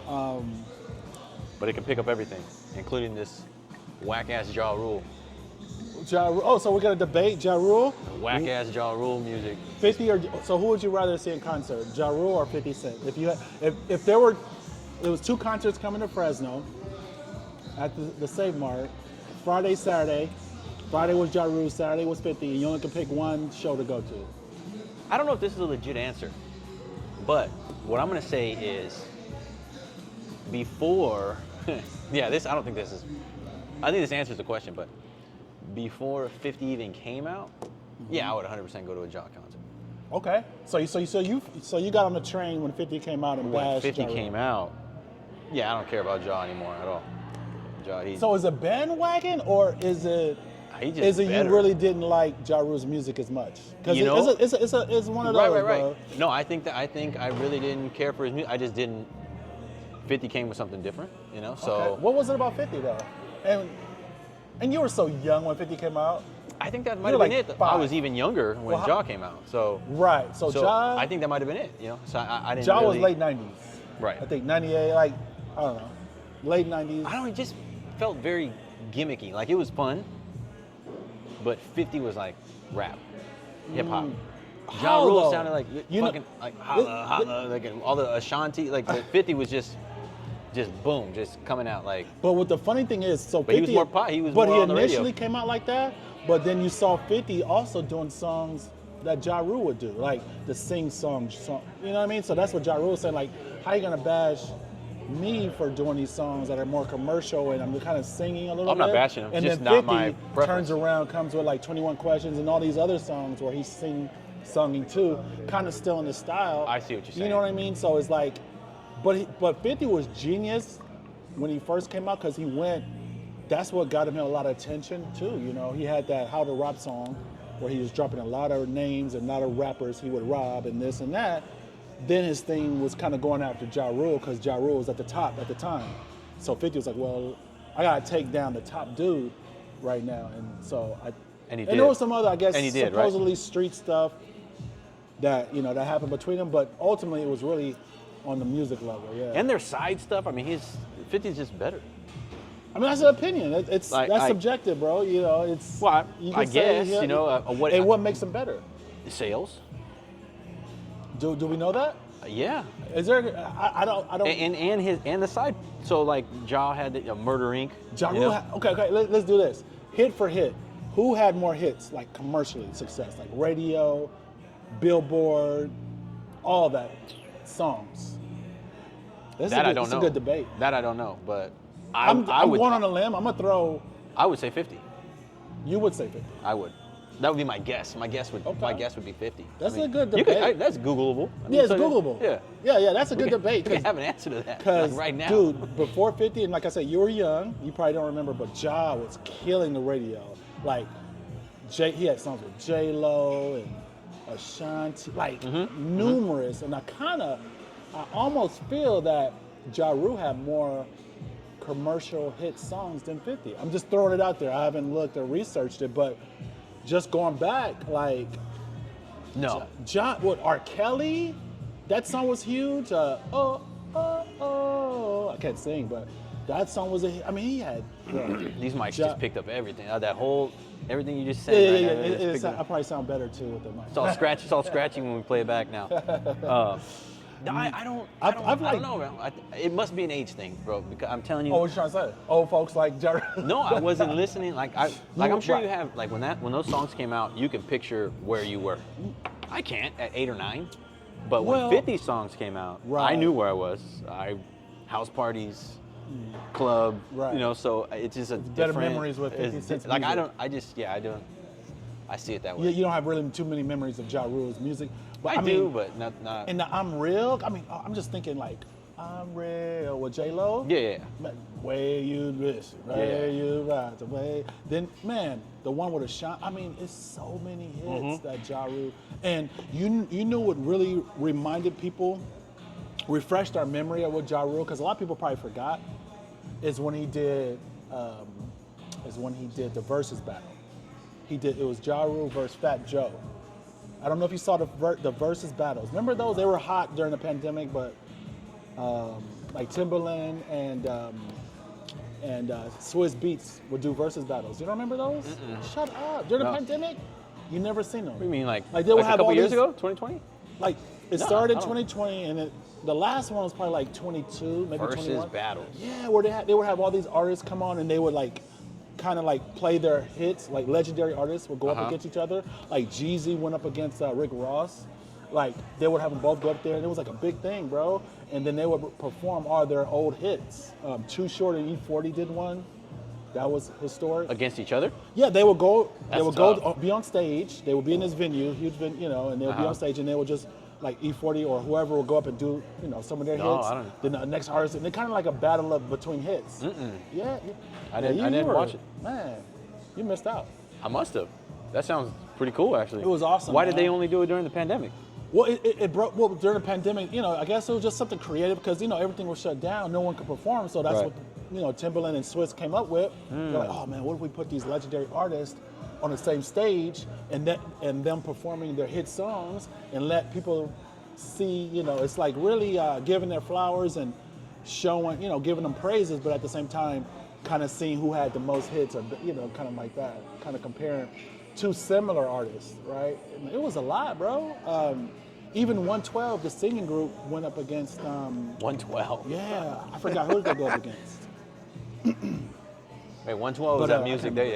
But it can pick up everything, including this whack-ass Ja Rule. So we're gonna debate Ja Rule? Whack-ass Ja Rule music. 50 or so? Who would you rather see in concert, Ja Rule or 50 Cent? If there was 2 concerts coming to Fresno at the Save Mart, Friday, Saturday. Friday was Ja Rule, Saturday was 50, and you only can pick one show to go to. I don't know if this is a legit answer, but what I'm gonna say is before, I don't think this is. I think this answers the question, but before 50 even came out, I would 100% go to a Ja concert. Okay, so you got on the train when 50 came out and bashed When 50 Ja Rule. came out, I don't care about Ja anymore at all. Ja, So is it bandwagon or is it better. you really didn't like Ja Rule's music as much? Because it's one of those. Right. Bro. No, I think I really didn't care for his music. I just didn't. 50 came with something different, So Okay. What was it about 50 though? And you were so young when 50 came out. I think that might have been like it. 5. I was even younger when Ja came out. So right. So Ja. I think that might have been it. So I didn't. Ja really, was late 90s. Right. I think 98. Like I don't know, late 90s. I don't know. It just felt very gimmicky. Like it was fun, but 50 was like rap, hip hop. Ja Rule though? sounded like fucking like holla, holla, like all the Ashanti. Like the 50 was just boom, just coming out like. But what the funny thing is, so But 50, he was more pop. He was more on the radio. But he initially came out like that. But then you saw 50 also doing songs that Ja Rule would do, like the sing song. You know what I mean? So that's what Ja Rule was saying. Like, how you gonna bash me for doing these songs that are more commercial and I'm kind of singing a little bit? I'm not bashing him. And Just then 50 not my preference. turns around, comes with like 21 Questions and all these other songs where he's singing too, kind of still in the style. I see what you're saying. You know what I mean? So it's like, but 50 was genius when he first came out because he went. That's what got him a lot of attention too. He had that How to Rob song where he was dropping a lot of names and a lot of rappers he would rob and this and that. Then his thing was kind of going after Ja Rule because Ja Rule was at the top at the time. So 50 was like, well, I gotta take down the top dude right now, and so And he and did. there was some other, I guess, And he did, supposedly street stuff that that happened between them, but ultimately it was really on the music level, yeah. And their side stuff. I mean, 50's just better. I mean, that's an opinion. That's subjective, bro. It's. Well, you I can say guess what makes them better? Sales. Do we know that? Yeah. Is there? I don't. And the side. So like Ja had the Murder Inc. Ja Rule. Okay. Let's do this. Hit for hit. Who had more hits, like commercially success, like radio, Billboard, all that songs? I don't know. It's a good debate. That I don't know, but I'm would, going on a limb. I'm gonna throw. I would say 50. You would say 50. I would. That would be my guess. My guess would be 50. That's a good debate. That's Googleable. It's Googleable. Yeah. That's a good debate. We have an answer to that. Because right now, dude, before 50, and like I said, you were young. You probably don't remember, but Ja was killing the radio. Like, he had songs with J Lo and Ashanti, like numerous. And I almost feel that Ja Rule had more commercial hit songs than 50. I'm just throwing it out there. I haven't looked or researched it, but just going back, like, no. R. Kelly, that song was huge. I can't sing, but that song was he had. These mics just picked up everything. Everything you just said. I probably sound better too with the mic. It's all scratchy when we play it back now. I don't know, man. It must be an age thing, bro. Because I'm telling you. Oh, what you trying to say? Old folks like Jerry. No, I wasn't listening. I'm sure you have. Like when those songs came out, you can picture where you were. I can't at 8 or 9, but when 50 songs came out, I knew where I was. House parties, club. Right. So it's just better memories with 50 Cent's like music. I don't. I see it that way. You don't have really too many memories of Ja Rule's music. But I do, but not. And the I'm Real, I'm just thinking like, I'm Real with J Lo. Yeah. Way you listen, way you ride the way. Then, man, the one with Ashanti, it's so many hits that Ja Rule. And you know what really reminded people, refreshed our memory of what Ja Rule, because a lot of people probably forgot, is when he did the versus battle. It was Ja Rule versus Fat Joe. I don't know if you saw the versus battles. Remember those? They were hot during the pandemic, but like Timberland and Swiss Beats would do versus battles. You don't remember those? Shut up. During the pandemic, you never seen them. What do you mean, like they would a have couple all years these, ago, 2020? Like it started in 2020, and the last one was probably like 22, maybe versus 21. battles. Yeah, where they would have all these artists come on, and they would like kind of like play their hits. Like legendary artists would go up against each other. Like Jeezy went up against Rick Ross. Like they would have them both go up there, and it was like a big thing, bro. And then they would perform all their old hits. Too Short and E40 did one. That was historic. Against each other? Yeah, they would go. That's They would go be on stage. They would be in this venue, huge venue, and they would be on stage, and they would just like E40 or whoever will go up and do some of their hits. I don't. Then the next artist, and they're kind of like a battle of between hits. Yeah, I didn't watch it. Man, you missed out. I must have. That sounds pretty cool, actually. It was awesome. Why did man. they only do it during the pandemic? Well, it broke. Well, during the pandemic, I guess it was just something creative because everything was shut down. No one could perform, so that's what Timberland and Swiss came up with. They're like, oh man, what if we put these legendary artists on the same stage and them performing their hit songs and let people see, it's like really giving their flowers and showing, giving them praises, but at the same time, kind of seeing who had the most hits or kind of like that, kind of comparing two similar artists, right? It was a lot, bro. Even 112, the singing group, went up against. 112. Yeah, I forgot who they go up against. Wait, 112 is that music they